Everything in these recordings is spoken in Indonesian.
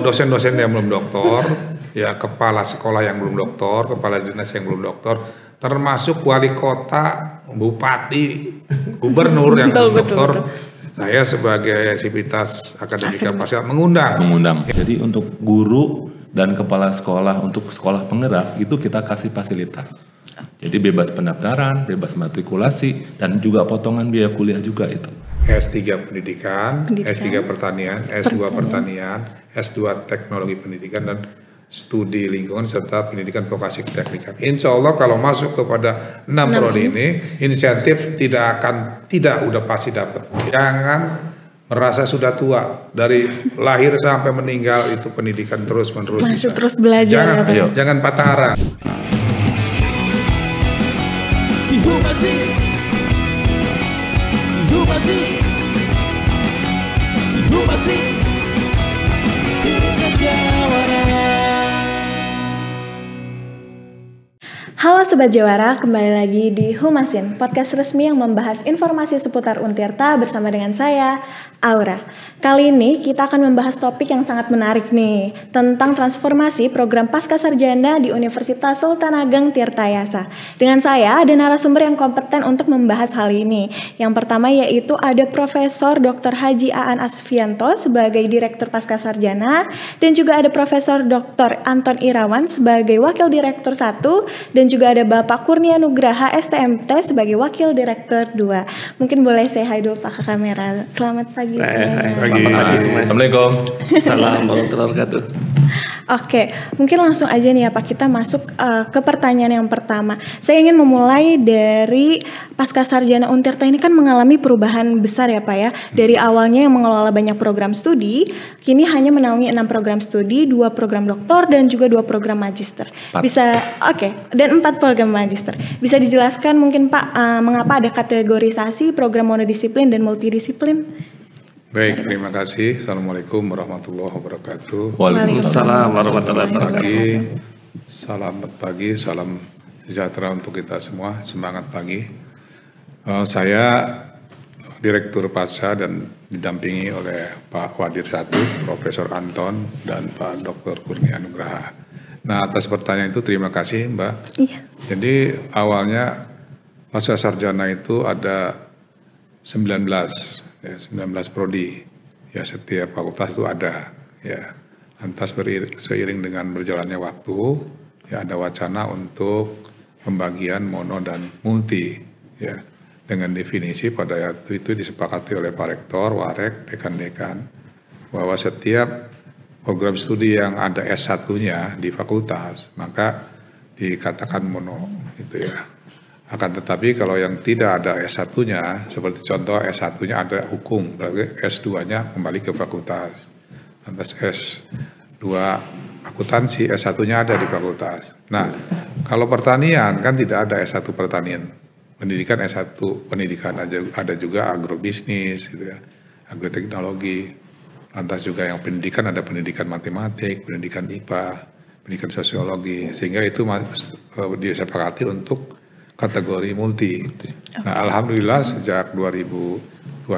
dosen-dosen yang belum doktor, ya kepala sekolah yang belum doktor, kepala dinas yang belum doktor, termasuk wali kota, bupati, gubernur yang belum doktor. Saya sebagai sivitas akademika Paskah mengundang. Jadi untuk guru dan kepala sekolah untuk sekolah penggerak itu kita kasih fasilitas. Jadi bebas pendaftaran, bebas matrikulasi, dan juga potongan biaya kuliah juga itu. S3 pendidikan, S3 pertanian, S2 pertanian, S2 teknologi pendidikan, dan studi lingkungan serta pendidikan vokasi keteknikan. Insya Allah kalau masuk kepada 6 prodi ini, insentif udah pasti dapat. Jangan merasa sudah tua, dari lahir sampai meninggal itu pendidikan terus-menerus. Masih terus belajar. Jangan patah arang. Halo Sobat Jawara, kembali lagi di Humasin, podcast resmi yang membahas informasi seputar Untirta bersama dengan saya, Aura. Kali ini kita akan membahas topik yang sangat menarik nih, tentang transformasi program Pascasarjana di Universitas Sultan Ageng Tirtayasa. Dengan saya ada narasumber yang kompeten untuk membahas hal ini. Yang pertama yaitu ada Profesor Dr. Haji Aan Asfianto sebagai Direktur Pascasarjana, dan juga ada Profesor Dr. Anton Irawan sebagai Wakil Direktur 1, dan juga ada Bapak Kurnia Nugraha STMT sebagai Wakil Direktur 2. Mungkin boleh saya hai dulu Pak ke kamera. Selamat pagi semuanya. Selamat pagi semuanya. Assalamualaikum. Salam warahmatullahi wabarakatuh. Oke, mungkin langsung aja nih ya Pak, kita masuk ke pertanyaan yang pertama. Saya ingin memulai dari Pascasarjana Untirta ini kan mengalami perubahan besar ya Pak ya. Dari awalnya yang mengelola banyak program studi, kini hanya menaungi 6 program studi, 2 program doktor, dan juga 2 program magister. Dan 4 program magister. Bisa dijelaskan mungkin Pak, mengapa ada kategorisasi program monodisiplin dan multidisiplin? Baik, terima kasih. Assalamualaikum warahmatullahi wabarakatuh. Waalaikumsalam warahmatullahi wabarakatuh. Selamat pagi, salam sejahtera untuk kita semua. Semangat pagi. Saya Direktur Pasca dan didampingi oleh Pak Wadir Satu, Profesor Anton, dan Pak Dr. Kurnia Nugraha. Nah, atas pertanyaan itu terima kasih Mbak. Iya. Jadi awalnya Pascasarjana itu ada 19 prodi, ya setiap fakultas itu ada, ya. Lantas seiring dengan berjalannya waktu, ya ada wacana untuk pembagian mono dan multi, ya, dengan definisi pada waktu itu disepakati oleh Pak Rektor, Warek, Dekan-Dekan, bahwa setiap program studi yang ada S1-nya di fakultas, maka dikatakan mono, gitu ya. Akan tetapi kalau yang tidak ada S1-nya, seperti contoh S1-nya ada hukum, berarti S2-nya kembali ke fakultas. Lantas S2 akuntansi, S1-nya ada di fakultas. Nah, kalau pertanian kan tidak ada S1 pertanian. Pendidikan S1 pendidikan ada juga agrobisnis, gitu ya, agroteknologi. Lantas juga yang pendidikan ada pendidikan matematik, pendidikan IPA, pendidikan sosiologi. Sehingga itu disepakati untuk kategori multi. Nah, alhamdulillah sejak 2022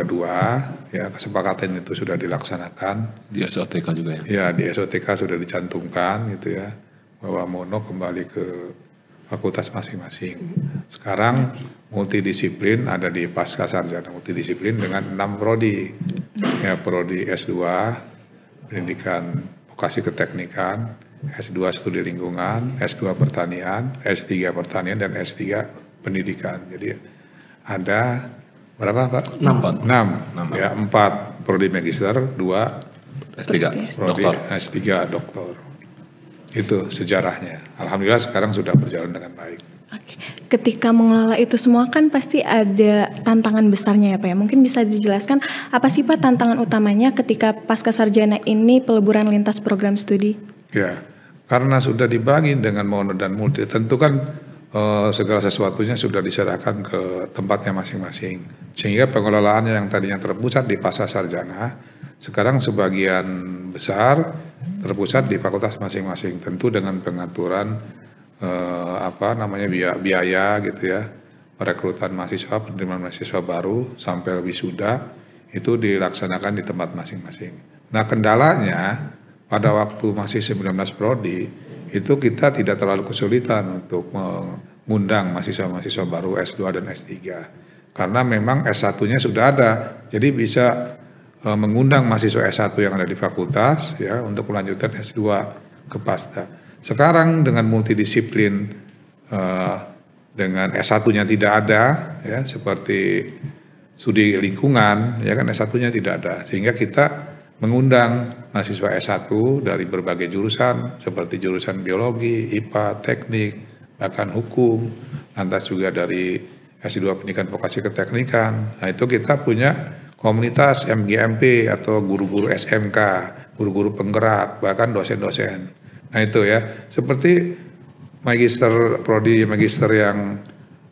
ya kesepakatan itu sudah dilaksanakan. Di SOTK juga ya? Ya, di SOTK sudah dicantumkan gitu ya, bahwa mono kembali ke fakultas masing-masing. Sekarang multidisiplin ada di Pascasarjana multidisiplin dengan 6 prodi. Ya, prodi S2 pendidikan vokasi keteknikan, S2 studi lingkungan, S2 pertanian, S3 pertanian, dan S3 pendidikan. Jadi ada berapa Pak? 6. Ya, 4 prodi magister, 2 S3 prodi doktor. S3 doktor. Itu sejarahnya. Alhamdulillah sekarang sudah berjalan dengan baik. Oke. Ketika mengelola itu semua kan pasti ada tantangan besarnya ya Pak ya. Mungkin bisa dijelaskan apa sih Pak tantangan utamanya ketika Pascasarjana ini peleburan lintas program studi? Ya, karena sudah dibagi dengan mono dan multi, tentu kan segala sesuatunya sudah diserahkan ke tempatnya masing-masing. Sehingga pengelolaannya yang tadinya terpusat di Pascasarjana, sekarang sebagian besar terpusat di fakultas masing-masing. Tentu dengan pengaturan biaya gitu ya, perekrutan mahasiswa, penerimaan mahasiswa baru sampai wisuda itu dilaksanakan di tempat masing-masing. Nah, kendalanya pada waktu masih 19 prodi itu kita tidak terlalu kesulitan untuk mengundang mahasiswa-mahasiswa baru S2 dan S3 karena memang S1-nya sudah ada, jadi bisa mengundang mahasiswa S1 yang ada di fakultas ya untuk melanjutkan S2 ke Pasda. Sekarang dengan multidisiplin dengan S1-nya tidak ada ya seperti studi lingkungan ya kan S1-nya tidak ada sehingga kita mengundang mahasiswa S1 dari berbagai jurusan seperti jurusan biologi, IPA, teknik, bahkan hukum, lantas juga dari S2 pendidikan vokasi keteknikan. Nah itu kita punya komunitas MGMP atau guru-guru SMK, guru-guru penggerak, bahkan dosen-dosen. Nah itu ya, seperti magister, prodi magister yang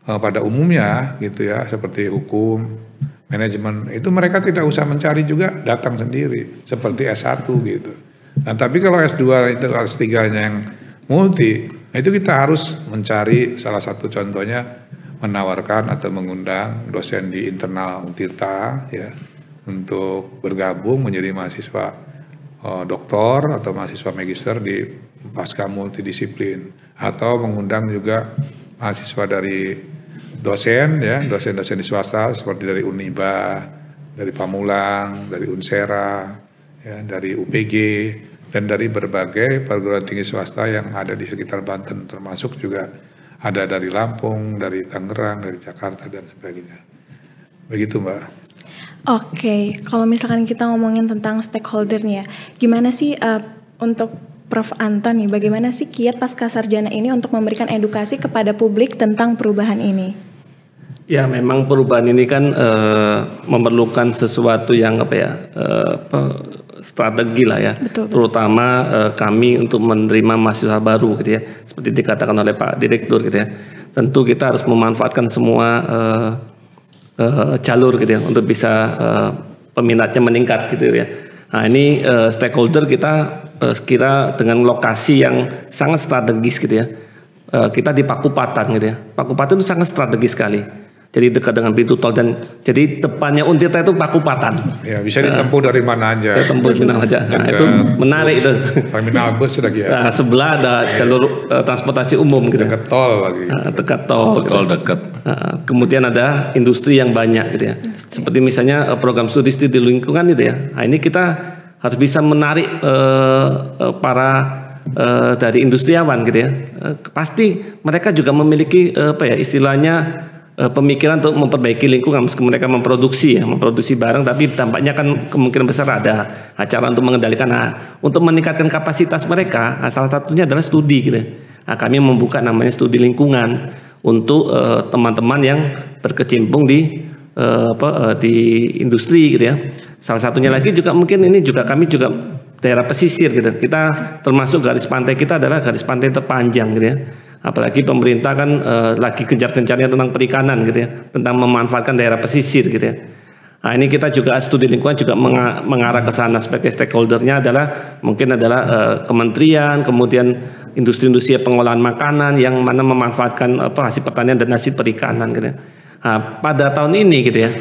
pada umumnya gitu ya, seperti hukum, manajemen, itu mereka tidak usah mencari juga, datang sendiri, seperti S1 gitu. Nah tapi kalau S2 itu S3-nya yang multi, nah itu kita harus mencari salah satu contohnya menawarkan atau mengundang dosen di internal Untirta ya untuk bergabung menjadi mahasiswa doktor atau mahasiswa magister di pasca multidisiplin atau mengundang juga mahasiswa dari dosen ya, dosen-dosen di swasta seperti dari Uniba, dari Pamulang, dari Unsera, ya, dari UPG dan dari berbagai perguruan tinggi swasta yang ada di sekitar Banten, termasuk juga ada dari Lampung, dari Tangerang, dari Jakarta dan sebagainya. Begitu Mbak. Oke, kalau misalkan kita ngomongin tentang stakeholder nih ya, gimana sih untuk Prof. Anton nih, bagaimana sih kiat pasca sarjana ini untuk memberikan edukasi kepada publik tentang perubahan ini? Ya memang perubahan ini kan memerlukan sesuatu yang strategi lah ya. Betul. Terutama kami untuk menerima mahasiswa baru gitu ya. Seperti dikatakan oleh Pak Direktur gitu ya. Tentu kita harus memanfaatkan semua jalur gitu ya untuk bisa peminatnya meningkat gitu ya. Nah ini stakeholder kita kira dengan lokasi yang sangat strategis gitu ya. Kita di Pakupatan gitu ya. Pakupatan itu sangat strategis sekali. Jadi dekat dengan pintu tol dan jadi depannya Untirta itu Pakupatan. Ya bisa ditempuh dari mana aja. Ditempuh dari mana aja. Nah, itu menarik itu. Terminal bus lagi ya. Nah, sebelah ada jalur transportasi umum gitu. Dekat tol lagi. Dekat tol. Tol dekat. Kemudian ada industri yang banyak gitu ya. Seperti misalnya program studi di lingkungan gitu ya. Nah, ini kita harus bisa menarik para dari industriawan gitu ya. Pasti mereka juga memiliki istilahnya pemikiran untuk memperbaiki lingkungan meski mereka memproduksi barang tapi tampaknya kan kemungkinan besar ada acara untuk mengendalikan untuk meningkatkan kapasitas mereka salah satunya adalah studi gitu. Nah, kami membuka namanya studi lingkungan untuk teman-teman yang berkecimpung di industri gitu ya. Salah satunya lagi juga mungkin ini juga kami juga daerah pesisir gitu. Kita termasuk garis pantai kita adalah garis pantai terpanjang gitu ya. Apalagi pemerintah kan lagi gencar-gencarnya tentang perikanan gitu ya, tentang memanfaatkan daerah pesisir gitu ya. Nah ini kita juga studi lingkungan juga mengarah ke sana sebagai stakeholdernya adalah mungkin adalah kementerian, kemudian industri-industri pengolahan makanan yang mana memanfaatkan hasil pertanian dan hasil perikanan gitu ya. Nah, pada tahun ini gitu ya,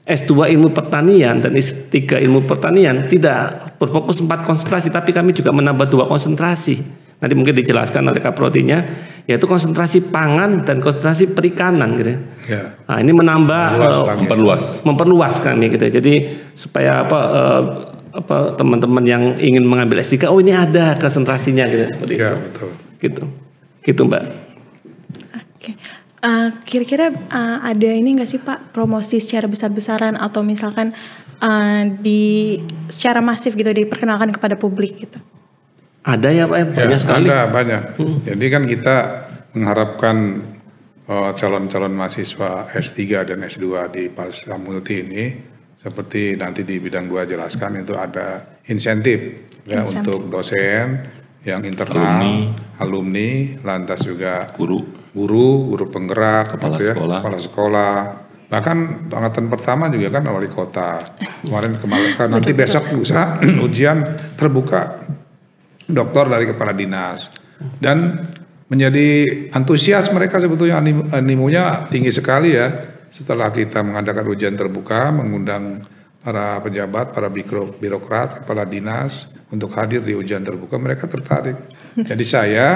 S2 ilmu pertanian dan S3 ilmu pertanian tidak berfokus 4 konsentrasi, tapi kami juga menambah 2 konsentrasi. Nanti mungkin dijelaskan oleh Kaprodinya, yaitu konsentrasi pangan dan konsentrasi perikanan gitu ya. Nah, ini menambah memperluas kami gitu. Jadi supaya teman-teman yang ingin mengambil S3, oh ini ada konsentrasinya gitu seperti itu. Betul. Gitu Mbak. Oke. Kira-kira ada ini nggak sih Pak promosi secara besar-besaran atau misalkan secara masif gitu diperkenalkan kepada publik gitu? Ada ya Pak, banyak sekali. Ada banyak. Jadi kan kita mengharapkan calon-calon mahasiswa S3 dan S2 di Pasca Multi ini seperti nanti di bidang 2 jelaskan itu ada insentif ya untuk dosen yang internal, alumni, lantas juga guru penggerak, kepala sekolah. Bahkan angkatan pertama juga kan wali kota. Kemarin nanti besok lusa ujian terbuka doktor dari kepala dinas dan menjadi antusias mereka sebetulnya animonya tinggi sekali ya setelah kita mengadakan ujian terbuka mengundang para pejabat, para birokrat, kepala dinas untuk hadir di ujian terbuka, mereka tertarik. Jadi saya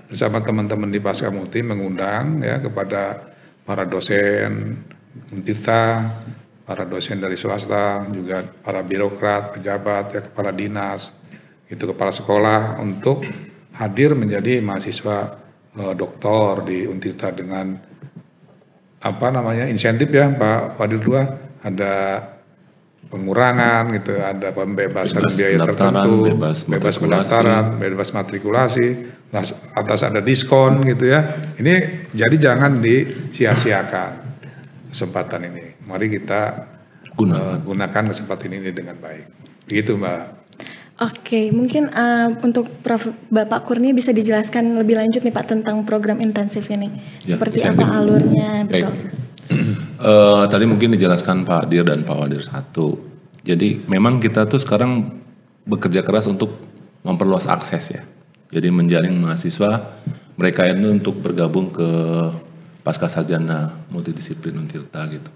bersama teman-teman di Pasca Muti mengundang ya kepada para dosen Untirta, para dosen dari swasta, juga para birokrat, pejabat, ya, kepala dinas, itu kepala sekolah untuk hadir menjadi mahasiswa doktor di Untirta dengan insentif ya Pak Fadil dua, ada pengurangan gitu, ada pembebasan biaya tertentu, bebas pendaftaran, bebas matrikulasi, atas ada diskon gitu ya. Ini jadi jangan disia-siakan kesempatan ini. Mari kita gunakan kesempatan ini dengan baik. Begitu Mbak. Oke, mungkin untuk Bapak Kurnia bisa dijelaskan lebih lanjut nih Pak tentang program intensif ini. Ya, seperti apa alurnya? Betul. Tadi mungkin dijelaskan Pak Dir dan Pak Wadir satu. Jadi memang kita tuh sekarang bekerja keras untuk memperluas akses ya. Jadi menjaring mahasiswa mereka itu untuk bergabung ke pasca sarjana multidisiplin Untirta gitu.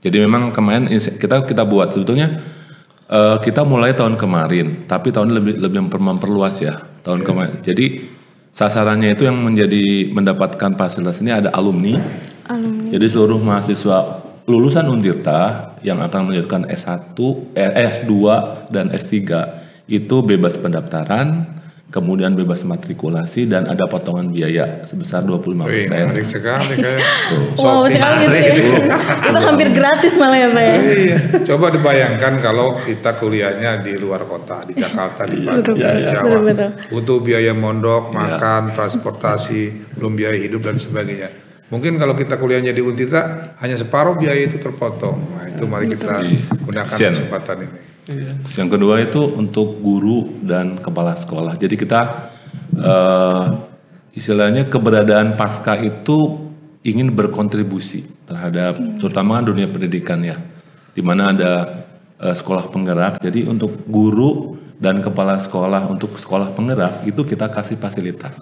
Jadi memang kemarin kita buat sebetulnya kita mulai tahun kemarin, tapi tahun lebih memperluas ya tahun kemarin. Jadi sasarannya itu yang mendapatkan fasilitas ini ada alumni. Jadi seluruh mahasiswa lulusan Untirta yang akan melanjutkan S1, S2 dan S3 itu bebas pendaftaran, kemudian bebas matrikulasi dan ada potongan biaya sebesar 25%. Menarik sekali kayak. Wow, sekali gitu ya. Itu hampir gratis malah ya Pak ya. Iya. Coba dibayangkan kalau kita kuliahnya di luar kota, di Jakarta, di Bandung, di Jawa. Betul. Butuh biaya mondok, makan, transportasi, belum biaya hidup dan sebagainya. Mungkin kalau kita kuliahnya di Untirta hanya separuh biaya itu terpotong. Nah, itu mari kita gunakan kesempatan ini. Yang kedua itu untuk guru dan kepala sekolah. Jadi kita istilahnya keberadaan Pasca itu ingin berkontribusi terhadap terutama dunia pendidikan ya, di mana ada sekolah penggerak. Jadi untuk guru dan kepala sekolah untuk sekolah penggerak itu kita kasih fasilitas.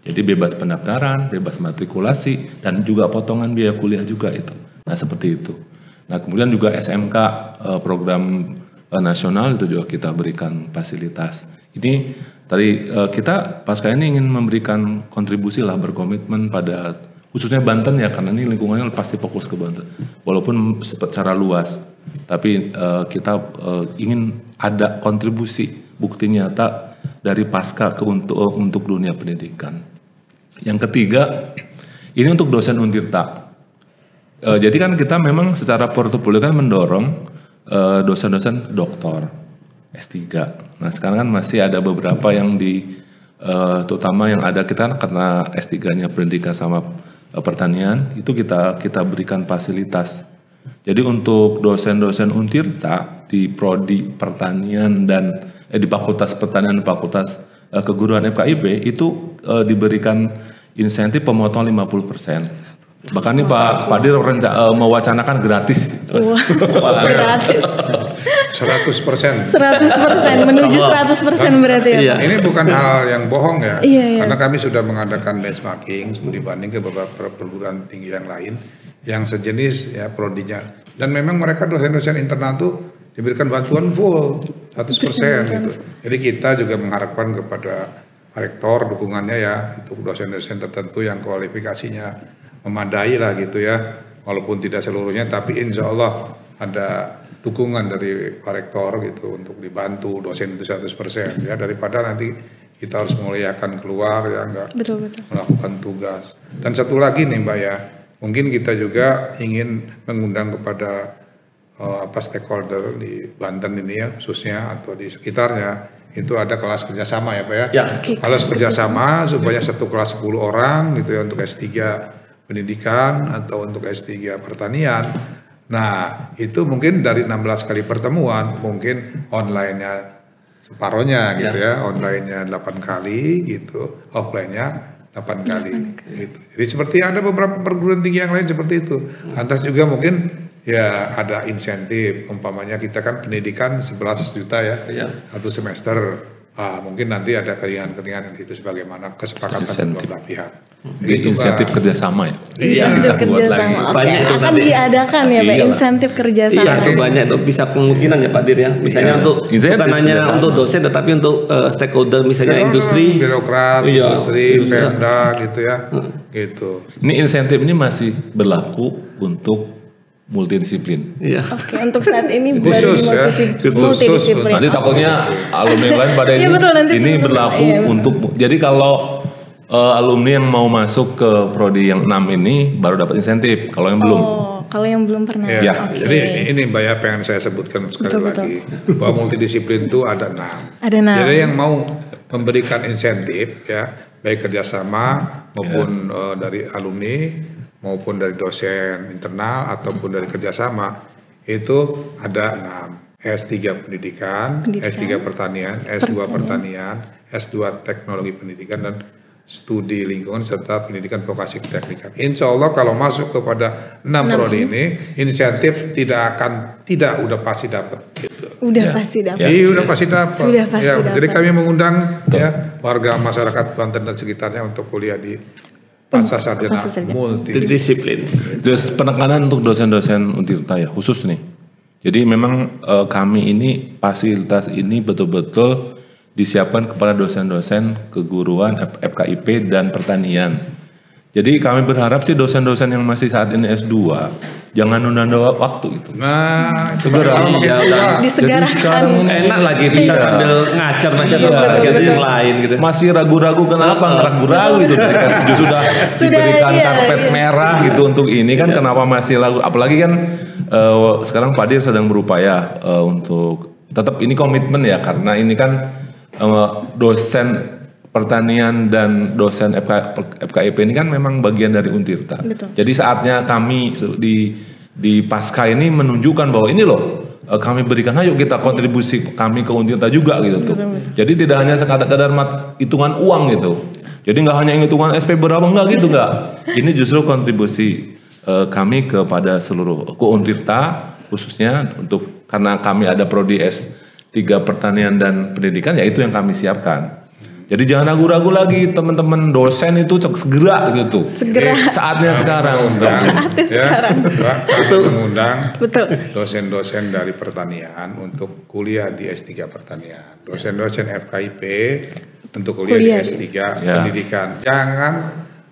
Jadi bebas pendaftaran, bebas matrikulasi, dan juga potongan biaya kuliah juga itu. Nah seperti itu. Nah kemudian juga SMK program nasional itu juga kita berikan fasilitas. Ini tadi kita Pasca ini ingin memberikan kontribusi lah, berkomitmen pada khususnya Banten ya, karena ini lingkungannya pasti fokus ke Banten. Walaupun secara luas, tapi kita ingin ada kontribusi bukti nyata dari Pasca untuk dunia pendidikan. Yang ketiga, ini untuk dosen Untirta. Jadi kan kita memang secara portofolio kan mendorong dosen-dosen doktor S3. Nah sekarang kan masih ada beberapa yang terutama yang ada kita karena S3-nya pendidikan sama pertanian itu kita berikan fasilitas. Jadi untuk dosen-dosen Untirta di prodi pertanian dan di Fakultas Pertanian dan Fakultas Keguruan FKIP itu diberikan insentif pemotongan 50%. Bahkan nih Pak Dir mewacanakan gratis. Gratis. 100%. 100% menuju 100% berarti ya. Iya. Ini bukan hal yang bohong ya. Iya. Karena kami sudah mengadakan benchmarking studi banding ke beberapa perguruan tinggi yang lain yang sejenis ya prodinya. Dan memang mereka dosen-dosen internal tuh diberikan bantuan full 100% gitu. Jadi kita juga mengharapkan kepada rektor dukungannya ya untuk dosen-dosen tertentu yang kualifikasinya memadai lah gitu ya, walaupun tidak seluruhnya, tapi insya Allah ada dukungan dari Pak Rektor gitu untuk dibantu dosen itu 100% ya, daripada nanti kita harus muliakan keluar ya enggak melakukan tugas. Dan satu lagi nih Mbak ya, mungkin kita juga ingin mengundang kepada stakeholder di Banten ini ya khususnya atau di sekitarnya itu ada kelas kerjasama ya Pak ya. Kelas kerjasama supaya satu kelas 10 orang gitu ya untuk S3 pendidikan atau untuk S3 pertanian. Nah itu mungkin dari 16 kali pertemuan mungkin online-nya separohnya gitu ya, online-nya 8 kali gitu, offline-nya 8 kali gitu. Jadi seperti ada beberapa perguruan tinggi yang lain seperti itu. Lantas juga mungkin ya ada insentif, umpamanya kita kan pendidikan 11 juta ya, satu semester. mungkin nanti ada keringan-keringan itu sebagaimana kesepakatan kedua belah pihak. Jadi insentif kerjasama ya. Insentif Kita buat lagi. kerjasama. Oke, Banyak itu akan nanti. diadakan ya Pak Iyalah. insentif kerjasama. Iya, itu banyak itu bisa kemungkinan ya Pak Dir ya. Misalnya untuk Insentif bukan hanya kerjasama. untuk dosen tetapi untuk stakeholder misalnya industri. birokrat, Iya, industri, iya. Pemda gitu ya. Gitu. Ini insentif ini masih berlaku untuk multidisiplin. Iya. Oke, untuk saat ini Khusus ya. multidisiplin. Nanti takutnya alumni yang lain pada Iya, ini, betul, nanti ini betul. berlaku Iya, betul. untuk. Jadi kalau alumni yang mau masuk ke prodi yang 6 ini baru dapat insentif. Kalau yang belum, Oh, kalau yang belum pernah. Ya, Ya. Oke. jadi ini Mbak ya pengen saya sebutkan sekali Betul, lagi bahwa multidisiplin itu ada 6. Ada 6. Jadi yang mau memberikan insentif ya baik kerjasama maupun dari alumni maupun dari dosen internal ataupun dari kerjasama itu ada 6. S3 pendidikan, S3 pertanian, S2 pertanian, S2 teknologi pendidikan dan studi lingkungan serta pendidikan vokasi keteknikan. Insya Allah kalau masuk kepada 6 prodi ini insentif tidak udah pasti dapat gitu. Udah pasti dapat. Iya udah pasti dapat. Sudah pasti dapat. Jadi kami mengundang ya warga masyarakat Banten dan sekitarnya untuk kuliah di pasca sarjana pasca sarjana. multidisiplin. Disiplin. terus penekanan untuk dosen-dosen Untirta ya khusus nih. Jadi memang kami ini fasilitas ini betul-betul disiapkan kepada dosen-dosen keguruan FKIP dan pertanian. Jadi kami berharap sih dosen-dosen yang masih saat ini S2 jangan nunda-nunda waktu itu. Nah, Segera. sekarang makin Ya, tua. udah. Disegerakan. Jadi sekarang ini Enak lagi bisa Iya. sambil ngajar masih sambil kegiatan yang lain gitu. masih ragu-ragu kenapa ragu-ragu gitu ketika sudah diberikan iya, karpet iya. merah gitu untuk ini kan kenapa masih ragu apalagi kan sekarang Pak Dir sedang berupaya untuk tetap ini komitmen ya karena ini kan dosen pertanian dan dosen FKIP ini kan memang bagian dari Untirta. Betul. Jadi saatnya kami di pasca ini menunjukkan bahwa ini loh kami berikan ayo kita kontribusi kami ke Untirta juga gitu tuh. Jadi tidak hanya sekadar hitungan uang gitu. Jadi nggak hanya hitungan SP berapa enggak gitu enggak. Ini justru kontribusi kami kepada seluruh ke Untirta khususnya untuk karena kami ada prodi S3 pertanian dan pendidikan ya itu yang kami siapkan. Jadi jangan ragu-ragu lagi teman-teman dosen itu segera gitu. Segera. Saatnya sekarang. Sekarang. Kami mengundang Betul. dosen-dosen dari pertanian untuk kuliah di S3 pertanian. Dosen-dosen FKIP untuk kuliah di S3 Ya. pendidikan. Jangan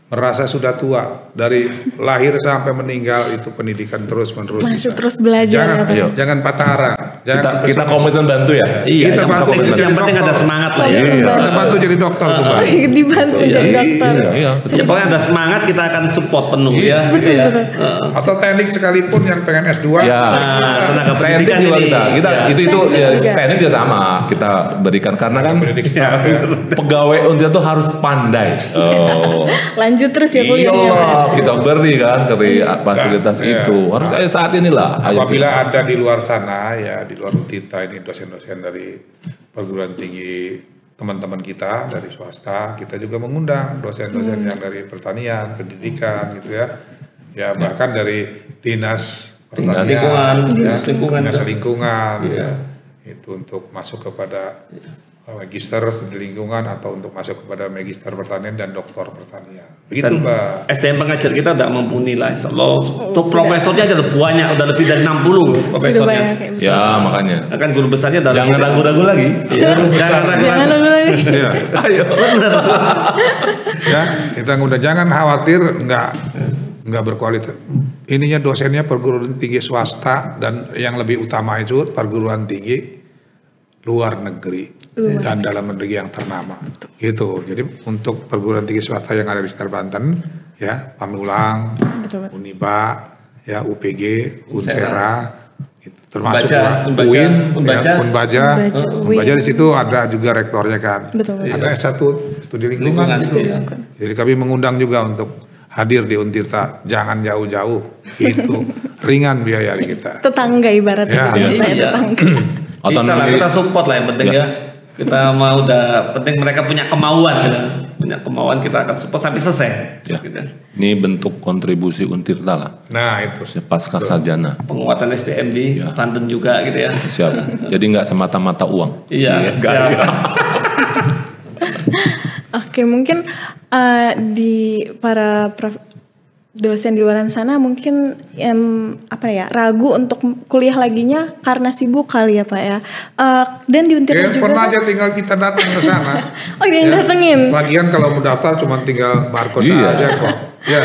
merasa sudah tua dari lahir sampai meninggal itu pendidikan terus-menerus. Masih bisa. terus belajar Jangan, ya, Pak. Ayo. jangan patah arang. Jangan Kita komitmen bantu ya. Iya, Kita yang bantu penting, jadi yang penting ada dokter. semangat lah ya. Kita bantu jadi dokter tuh Pak. Dibantu jadi dokter. Iya. Ya pokoknya ada semangat kita akan support penuh ya. Gitu ya. Atau teknik sekalipun yang pengen S2. Ya. Nah, tenaga Teknik pendidikan juga ini. kita Ya. itu ya, Juga. teknik juga sama kita berikan karena kan Pendidik staff ya. pegawai Untirta tuh harus pandai. Oh. Lanjut terus ya kuliahnya. Iyalah, kita beri kan ke fasilitas Iya. itu. Harus saat inilah. Ayo Apabila kita- ada di luar sana ya di luar Untirta ini dosen-dosen dari perguruan tinggi teman-teman kita dari swasta, kita juga mengundang dosen-dosen yang dari pertanian, pendidikan gitu ya. Ya bahkan dari dinas pertanian, lingkungan, ya, dinas lingkungan. dinas lingkungan ya. Itu untuk masuk kepada magister di lingkungan atau untuk masuk kepada magister pertanian dan doktor pertanian. Begitu Mbak. SDM pengajar kita udah mumpuni lah insya Allah. Untuk profesornya ada banyak, udah lebih dari 60 Sudah profesornya. banyak kayak Ya makanya. Akan guru besarnya dari Jangan ragu-ragu lagi. Jangan Jangan ragu-ragu. dulu lagi. Iya. Ayo. Ya, kita udah jangan khawatir nggak berkualitas. Ininya dosennya perguruan tinggi swasta dan yang lebih utama itu perguruan tinggi luar negeri dan dalam negeri yang ternama. Gitu. Jadi untuk perguruan tinggi swasta yang ada di sekitar Banten, ya Pamulang, Betul, Pak. Uniba, ya UPG, Unsera, gitu. Termasuk Unbaca, UIN, Unbaca. ya, Unbaja. Unbaca, Unbaja di situ ada juga rektornya kan. Betul, Pak. Ada S1 studi lingkungan. Lingkungan, gitu. iya. Jadi kami mengundang juga untuk hadir di Untirta, jangan jauh-jauh, itu ringan biaya kita. Tetangga ibaratnya. Ya, Saya iya. tetangga. Bisa lah Otonomi. kita support lah yang penting ya. Kita mau udah penting mereka punya kemauan gitu. Punya kemauan kita akan support sampai selesai. Ya. Gitu. Ini bentuk kontribusi Untirta lah. Nah itu. Pasca sarjana. Penguatan SDM di Ya. Banten juga gitu ya. Siap. Jadi nggak semata-mata uang. Iya, Enggak, siap. ya. Oke, mungkin di para dosen di luar sana mungkin ragu untuk kuliah laginya karena sibuk kali ya Pak ya. Dan di Untirta juga pernah aja tinggal kita datang ke sana. Oh, dia datengin. Lagian kalau mau daftar cuma tinggal barcode aja kok. Ya,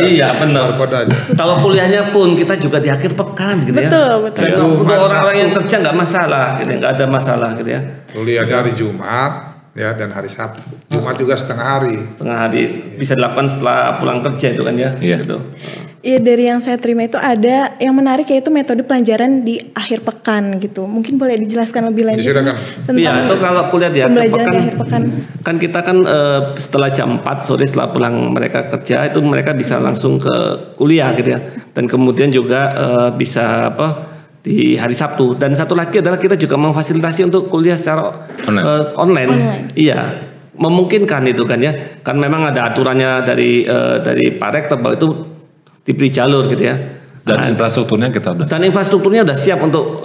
iya benar. Barcode aja. Kalau kuliahnya pun kita juga di akhir pekan gitu ya. Betul. Dan untuk orang-orang yang kerja nggak masalah, gitu, nggak ada masalah gitu ya. Kuliahnya hari Jumat. Ya, dan hari Sabtu. Jumat juga setengah hari. Setengah hari bisa dilakukan setelah pulang kerja itu kan ya. Iya. Gitu. Iya, dari yang saya terima itu ada yang menarik yaitu metode pelajaran di akhir pekan gitu. Mungkin boleh dijelaskan lebih lanjut tentang iya, itu kalau kuliah di akhir pekan. Kan kita kan setelah jam 4 sore setelah pulang mereka kerja itu mereka bisa langsung ke kuliah gitu ya. Dan kemudian juga bisa di hari Sabtu. Dan satu lagi adalah kita juga memfasilitasi untuk kuliah secara online. Iya, memungkinkan itu kan ya. Kan memang ada aturannya dari Pak Rektor bahwa itu diberi jalur gitu ya. Dan infrastrukturnya kita udah. Dan infrastrukturnya udah siap untuk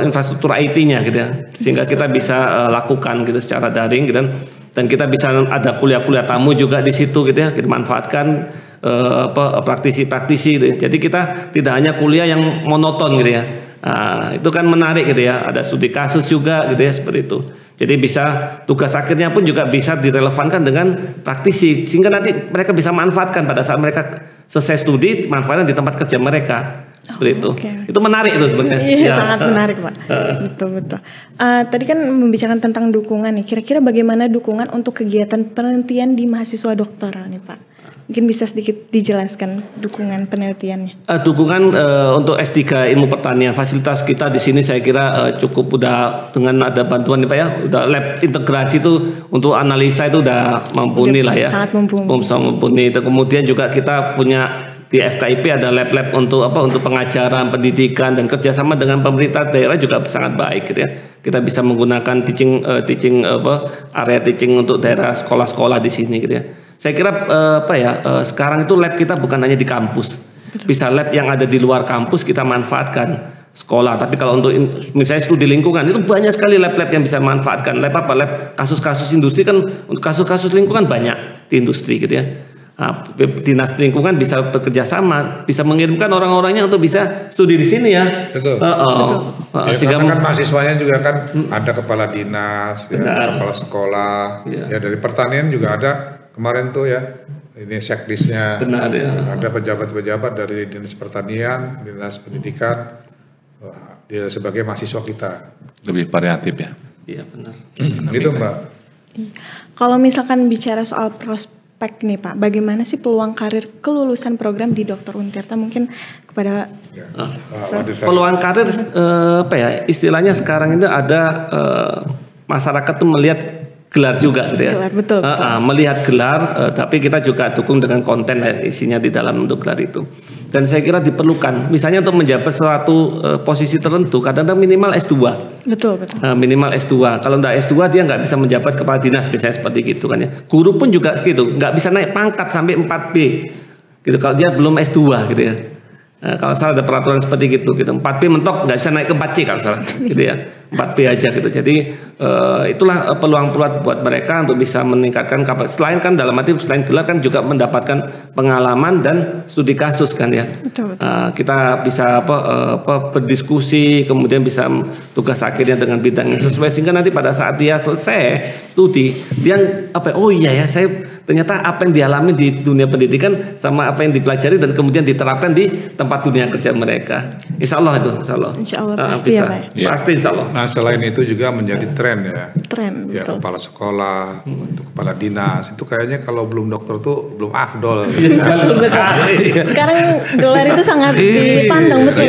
infrastruktur IT-nya gitu ya. Sehingga kita bisa lakukan gitu secara daring gitu. Dan kita bisa ada kuliah-kuliah tamu juga di situ gitu ya. Kita manfaatkan praktisi-praktisi gitu. Jadi kita tidak hanya kuliah yang monoton gitu ya. Itu kan menarik gitu ya. Ada studi kasus juga gitu ya, seperti itu. Jadi bisa tugas akhirnya pun juga bisa direlevankan dengan praktisi sehingga nanti mereka bisa manfaatkan pada saat mereka selesai studi, manfaatkan di tempat kerja mereka. Seperti itu. Okay. Itu menarik itu sebenarnya. Iya, sangat menarik, Pak. Betul. Tadi kan membicarakan tentang dukungan nih. Kira-kira bagaimana dukungan untuk kegiatan penelitian di mahasiswa doktoral nih, Pak? Mungkin bisa sedikit dijelaskan dukungan penelitiannya. Dukungan untuk S3 ilmu pertanian, fasilitas kita di sini saya kira cukup udah dengan ada bantuan nih Pak ya, udah lab integrasi itu untuk analisa itu udah mumpuni lah ya. Sangat mumpuni. Itu kemudian juga kita punya di FKIP ada lab-lab untuk untuk pengajaran, pendidikan dan kerjasama dengan pemerintah daerah juga sangat baik gitu ya. Kita bisa menggunakan area teaching untuk daerah sekolah-sekolah di sini gitu ya. Saya kira sekarang itu lab kita bukan hanya di kampus. Betul. Bisa lab yang ada di luar kampus kita manfaatkan sekolah. Tapi kalau untuk misalnya studi lingkungan itu banyak sekali lab-lab yang bisa manfaatkan. Lab kasus-kasus industri kan, untuk kasus-kasus lingkungan banyak di industri gitu ya. Dinas lingkungan bisa bekerja sama, bisa mengirimkan orang-orangnya untuk bisa studi di sini ya. Betul. Sehingga kan mahasiswanya juga kan ada kepala dinas, kepala sekolah, ya dari pertanian juga ada. Kemarin tuh ya, ini sekdisnya, ada pejabat-pejabat dari dinas pertanian, dinas pendidikan, dia sebagai mahasiswa kita. Lebih variatif ya? Iya benar. Gitu Mbak. Kalau misalkan bicara soal prospek nih Pak, bagaimana sih peluang karir kelulusan program di Dr. Untirta mungkin kepada peluang karir istilahnya sekarang itu ada masyarakat tuh melihat gelar juga gitu ya. Betul. Melihat gelar, tapi kita juga dukung dengan konten isinya di dalam untuk gelar itu. Dan saya kira diperlukan, misalnya untuk menjabat suatu posisi tertentu, kadang-kadang minimal S2. Betul. Minimal S2. Kalau enggak S2 dia nggak bisa menjabat kepala dinas, misalnya seperti gitu kan ya. Guru pun juga gitu, nggak bisa naik pangkat sampai 4B. Gitu kalau dia belum S2 gitu ya. Kalau salah ada peraturan seperti gitu 4B mentok nggak bisa naik ke 4C kalau salah gitu ya. 4B aja gitu. Jadi itulah peluang-peluang buat mereka untuk bisa meningkatkan kapasitas. Selain kan dalam arti selain gelar kan juga mendapatkan pengalaman dan studi kasus kan ya. Betul. Kita bisa berdiskusi, kemudian bisa tugas akhirnya dengan bidang yang sesuai sehingga nanti pada saat dia selesai studi dia saya ternyata apa yang dialami di dunia pendidikan sama apa yang dipelajari dan kemudian diterapkan di tempat dunia kerja mereka. Insya Allah pasti bisa. Ya, Pak. Pasti insya Allah. Nah selain itu juga menjadi tren ya. Ya, betul. Kepala sekolah, untuk kepala dinas itu kayaknya kalau belum dokter tuh belum afdol. Sekarang gelar itu sangat dipandang betul.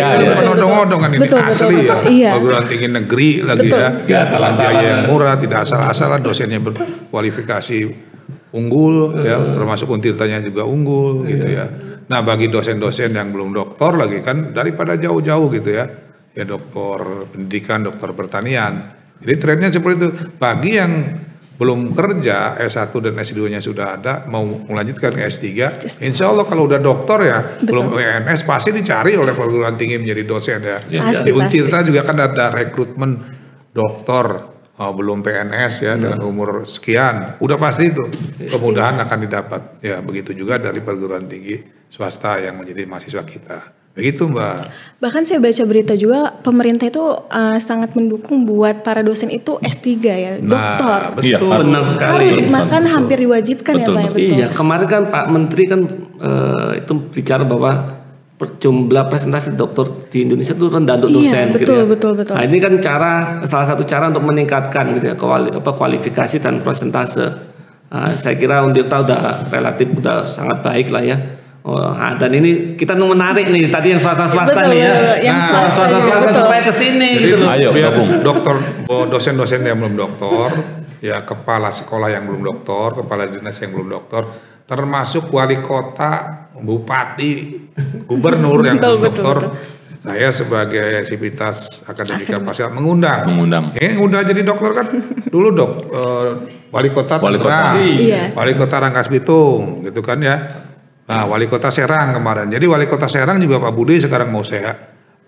Odong-odongan ini asli ya. Iya. Perguruan tinggi negeri lagi ya. Biaya yang murah, tidak asal-asalan, dosennya berkualifikasi unggul ya, termasuk Untirtanya juga unggul gitu ya. Nah bagi dosen-dosen yang belum doktor lagi kan daripada jauh-jauh gitu ya doktor pendidikan, doktor pertanian. Jadi trennya seperti itu. Bagi yang belum kerja S1 dan S2-nya sudah ada mau melanjutkan ke S3, insya Allah kalau udah doktor ya, belum WNS pasti dicari oleh perguruan tinggi menjadi dosen ya. Di Untirta juga kan ada rekrutmen doktor belum PNS ya dengan umur sekian, udah pasti itu kemudahan akan didapat. Ya begitu juga dari perguruan tinggi swasta yang menjadi mahasiswa kita. Begitu Mbak. Bahkan saya baca berita juga pemerintah itu sangat mendukung buat para dosen itu S3 ya, doktor. Betul. Iya, Benar sekali. Harus bahkan hampir diwajibkan Betul, ya Pak ya, betul. Iya, kemarin kan Pak Menteri kan itu bicara bahwa jumlah presentasi dokter di Indonesia itu rendah untuk Iya, dosen gitu betul, ya. betul. Nah, ini kan salah satu cara untuk meningkatkan gitu ya kualifikasi dan presentase. Saya kira Untirta udah relatif udah sangat baik lah ya. Dan ini kita menarik nih tadi yang swasta-swasta Betul, nih ya. yang swasta Swasta-swasta supaya ke sini gitu loh. Ayo biar gabung. dokter, dosen-dosen yang belum doktor, ya kepala sekolah yang belum doktor, kepala dinas yang belum doktor, termasuk wali kota, bupati, gubernur yang belum doktor. Saya sebagai sivitas akademika Paskah mengundang. Udah jadi dokter kan dulu wali kota Tangerang, Iya. wali kota Rangkas Bitung, gitu kan ya. Nah, wali kota Serang kemarin. Jadi wali kota Serang juga Pak Budi sekarang mau saya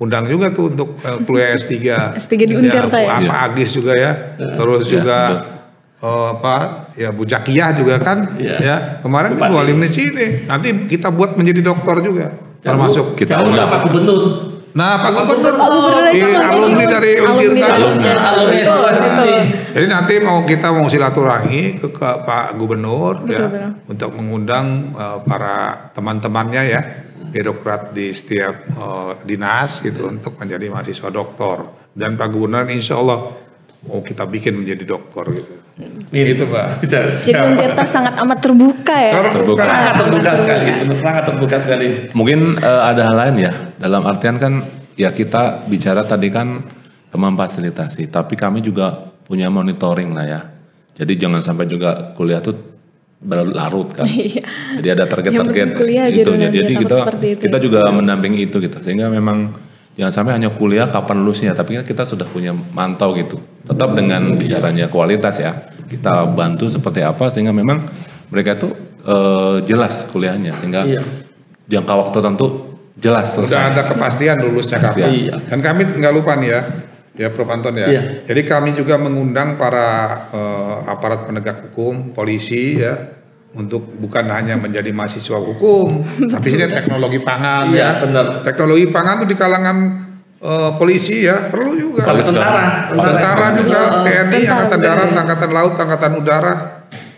undang juga tuh untuk kuliah S3. S3 di Untirta ya. Pak Agis juga ya. Terus juga Bu Jakiyah juga kan. Ya, kemarin kan wali di sini. Nanti kita buat menjadi dokter juga. Termasuk kita Jangan lupa Pak Gubernur. Nah, Pak Gubernur aja alumni dari Untirta. Alumni S2 Jadi nanti kita mau silaturahmi ke Pak Gubernur ya untuk mengundang para teman-temannya ya birokrat di setiap dinas gitu untuk menjadi mahasiswa doktor, dan Pak Gubernur insya Allah mau kita bikin menjadi doktor gitu. Itu Pak. Jadi Untirta sangat amat terbuka ya. Sangat terbuka sekali, sangat terbuka sekali. Mungkin ada hal lain ya, dalam artian kan ya kita bicara tadi kan memfasilitasi, tapi kami juga punya monitoring lah ya. Jadi jangan sampai juga kuliah tuh berlarut kan. Jadi ada target-target gitu. Jadi kita juga mendampingi itu gitu. Sehingga memang jangan sampai hanya kuliah kapan lulusnya, tapi kita sudah punya mantau gitu. Tetap dengan bicaranya kualitas ya. Kita bantu seperti apa sehingga memang mereka itu jelas kuliahnya, sehingga jangka waktu tertentu jelas selesai. Sudah ada kepastian lulusnya kapan. Iya. Dan kami nggak lupa nih ya Prof. Anton ya. Iya. Jadi kami juga mengundang para aparat penegak hukum, polisi ya, untuk bukan hanya menjadi mahasiswa hukum, tapi ini teknologi pangan ya. Benar. Teknologi pangan itu di kalangan polisi ya perlu juga. Tentara juga, TNI, Angkatan Darat, Angkatan Laut, Angkatan Udara.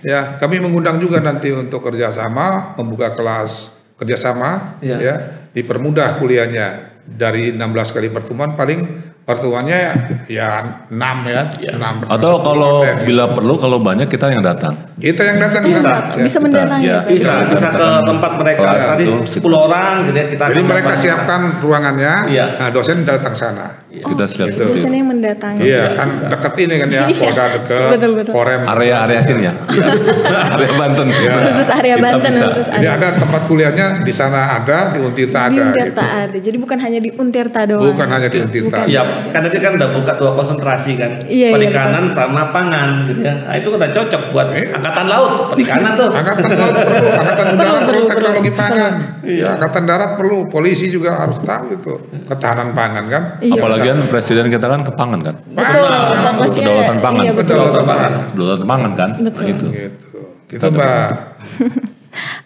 Ya, kami mengundang juga nanti untuk kerjasama, membuka kelas kerjasama, ya, dipermudah kuliahnya dari 16 kali pertemuan, paling pertemuannya ya 6 ya. 6 Atau kalau bila perlu, kalau banyak kita yang datang. Kita yang datang Bisa mendatangi ya. Bisa ke tempat mereka tadi 10 orang gitu ya kita. Jadi mereka siapkan ruangannya, Iya. dosen datang sana. Kita siap Dosen yang mendatangi. Iya, kan deket ini kan ya, Polda deket, Betul. Korem. area sini ya. Area Banten. Khusus area Kita Banten, bisa. khusus Jadi ada tempat kuliahnya di sana ada, di Untirta di ada. Untirta Gitu. ada. Jadi bukan hanya di Untirta doang. Bukan hanya di Untirta. Ya, kan tadi kan udah buka 2 konsentrasi kan. Iya, Perikanan sama pangan gitu ya. Nah, itu udah cocok buat Angkatan Laut, perikanan tuh. Angkatan Laut perlu, Angkatan Udara perlu teknologi pangan. Ya, Angkatan Darat perlu, polisi juga harus tahu itu ketahanan pangan kan. Apalagi kan presiden kita kan kepangan kan. Betul. Fokusnya Kedaulatan pangan. Iya, betul. Kedaulatan pangan kan. Betul. Nah, itu. Gitu Mbak.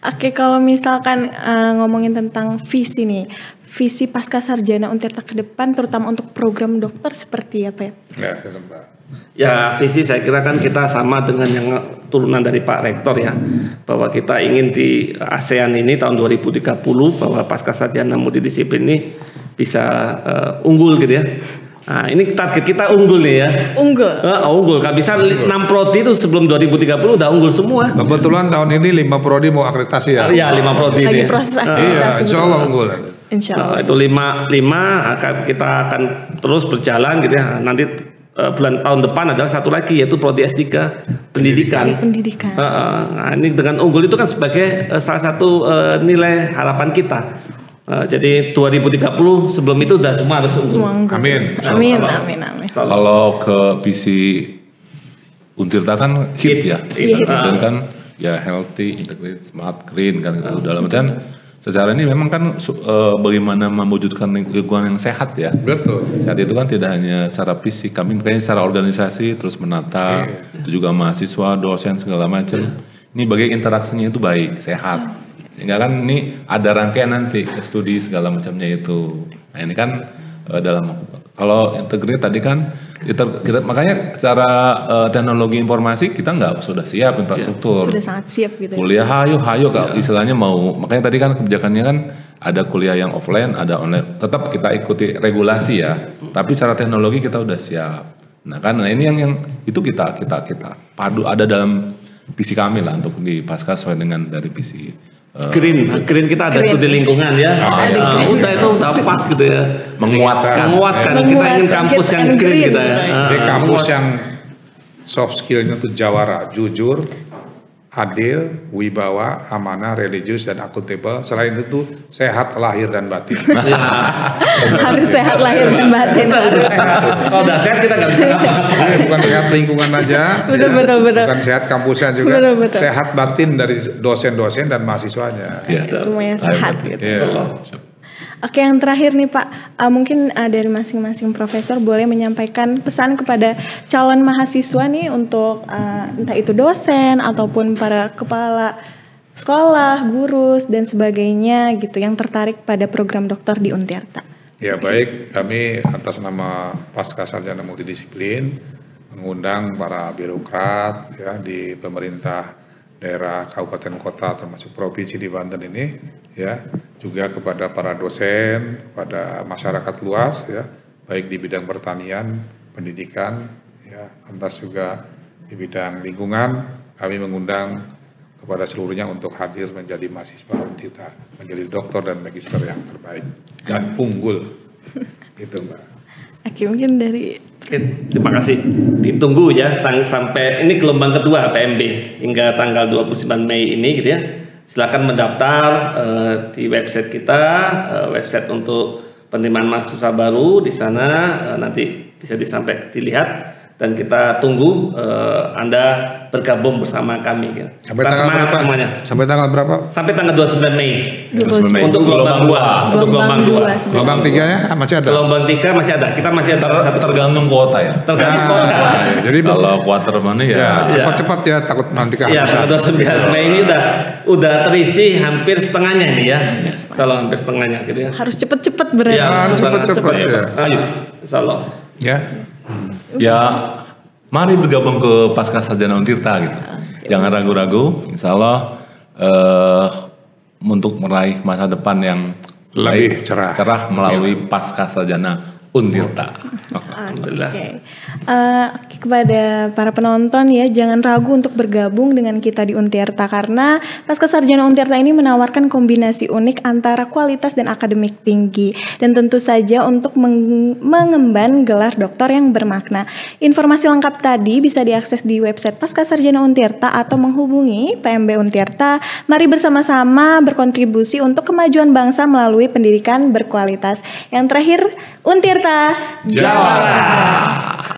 Oke, kalau misalkan ngomongin tentang visi nih, visi pasca sarjana Untirta ke depan, terutama untuk program dokter seperti apa ya? Ya, Mbak. Ya, visi saya kira kan kita sama dengan yang turunan dari Pak Rektor ya, bahwa kita ingin di ASEAN ini tahun 2030 bahwa pasca sarjana multidisiplin ini bisa unggul gitu ya. Nah, ini target kita unggul nih ya. Unggul. Unggul, gak bisa 6 prodi itu sebelum 2030 udah unggul semua. Kebetulan tahun ini 5 prodi mau akreditasi ya. Iya, 5 prodi Lagi ini. proses Iya, akreditasi. insya Allah unggul. Insya Allah. Itu 5 kita akan terus berjalan gitu ya. Nanti bulan tahun depan adalah satu lagi yaitu prodi S3 pendidikan. Pendidikan. Nah, ini dengan unggul itu kan sebagai salah satu nilai harapan kita. Jadi 2030 sebelum itu udah semua harus unggul. Semua unggul. Amin. Amin. Kalau ke visi Untirta kan HIT ya. Iya, HIT. Dan kan ya healthy, integrated, smart, green kan gitu. Dalam artian secara ini memang kan bagaimana mewujudkan lingkungan yang sehat ya. Betul. Sehat itu kan tidak hanya secara fisik, kami makanya secara organisasi terus menata, itu juga mahasiswa, dosen segala macam. Ini bagian interaksinya itu baik, sehat. Sehingga kan ini ada rangkaian nanti studi segala macamnya itu. Nah ini kan dalam kalau integrate tadi kan kita makanya secara teknologi informasi kita nggak sudah siap infrastruktur. Sudah sangat siap gitu. Kuliah hayo kalau istilahnya mau. Makanya tadi kan kebijakannya kan ada kuliah yang offline, ada online. Tetap kita ikuti regulasi ya. Tapi secara teknologi kita udah siap. Nah kan ini yang itu kita padu ada dalam visi kami lah untuk di Pasca sesuai dengan dari visi Green kita ada studi lingkungan ya. Udah itu udah pas gitu ya. Menguatkan. Kita ingin kampus yang green kita ya. Jadi kampus yang soft skillnya itu jawara, jujur, adil, wibawa, amanah, religius dan akuntabel. Selain itu sehat lahir dan batin. Harus sehat lahir dan batin. Kalau udah sehat kita nggak bisa ngapa-ngapa. Bukan sehat lingkungan aja, Betul. bukan sehat kampusnya juga, Betul. sehat batin dari dosen-dosen dan mahasiswanya. Semuanya sehat gitu. Iya. Oke, yang terakhir nih Pak, mungkin dari masing-masing profesor boleh menyampaikan pesan kepada calon mahasiswa nih untuk entah itu dosen ataupun para kepala sekolah, guru dan sebagainya gitu yang tertarik pada program dokter di Untirta. Ya baik, kami atas nama Pasca Sarjana Multidisiplin mengundang para birokrat ya di pemerintah daerah kabupaten kota termasuk provinsi di Banten ini ya, juga kepada para dosen, kepada masyarakat luas ya, baik di bidang pertanian, pendidikan ya, lantas juga di bidang lingkungan. Kami mengundang kepada seluruhnya untuk hadir menjadi mahasiswa Untirta, menjadi dokter dan magister yang terbaik dan unggul. Itu Mbak. Oke, mungkin dari Terima kasih. Ditunggu ya sampai ini gelombang kedua PMB hingga tanggal 29 Mei ini gitu ya. Silakan mendaftar di website kita, website untuk penerimaan mahasiswa baru di sana nanti bisa dilihat dan kita tunggu Anda bergabung bersama kami ya. Sampai tanggal berapa? Semuanya. Sampai tanggal berapa? Sampai tanggal 29 Mei. 29 Mei. Untuk gelombang 2. Untuk gelombang 2. Gelombang 3 ya masih ada. Gelombang 3 masih ada. Kita masih ada tergantung kuota ya. Tergantung kuota. Jadi Kalau kuarter mana ya cepat-cepat ya, takut nanti Iya, tanggal 29 Mei ini udah terisi hampir setengahnya nih ya. Kalau hampir setengahnya gitu ya. harus cepet-cepet berarti. Iya, cepet-cepet ya. Ayo, insyaallah. Ya. Mari bergabung ke Pasca Sarjana Untirta gitu. Jangan ragu-ragu, insya Allah untuk meraih masa depan yang Lebih baik, cerah. melalui Pasca Sarjana Untirta. Alhamdulillah. Oke, kepada para penonton ya, jangan ragu untuk bergabung dengan kita di Untirta karena Pasca Sarjana Untirta ini menawarkan kombinasi unik antara kualitas dan akademik tinggi dan tentu saja untuk mengemban gelar doktor yang bermakna. Informasi lengkap tadi bisa diakses di website Pasca Sarjana Untirta atau menghubungi PMB Untirta. Mari bersama-sama berkontribusi untuk kemajuan bangsa melalui pendidikan berkualitas. Yang terakhir, Untirta Jawara.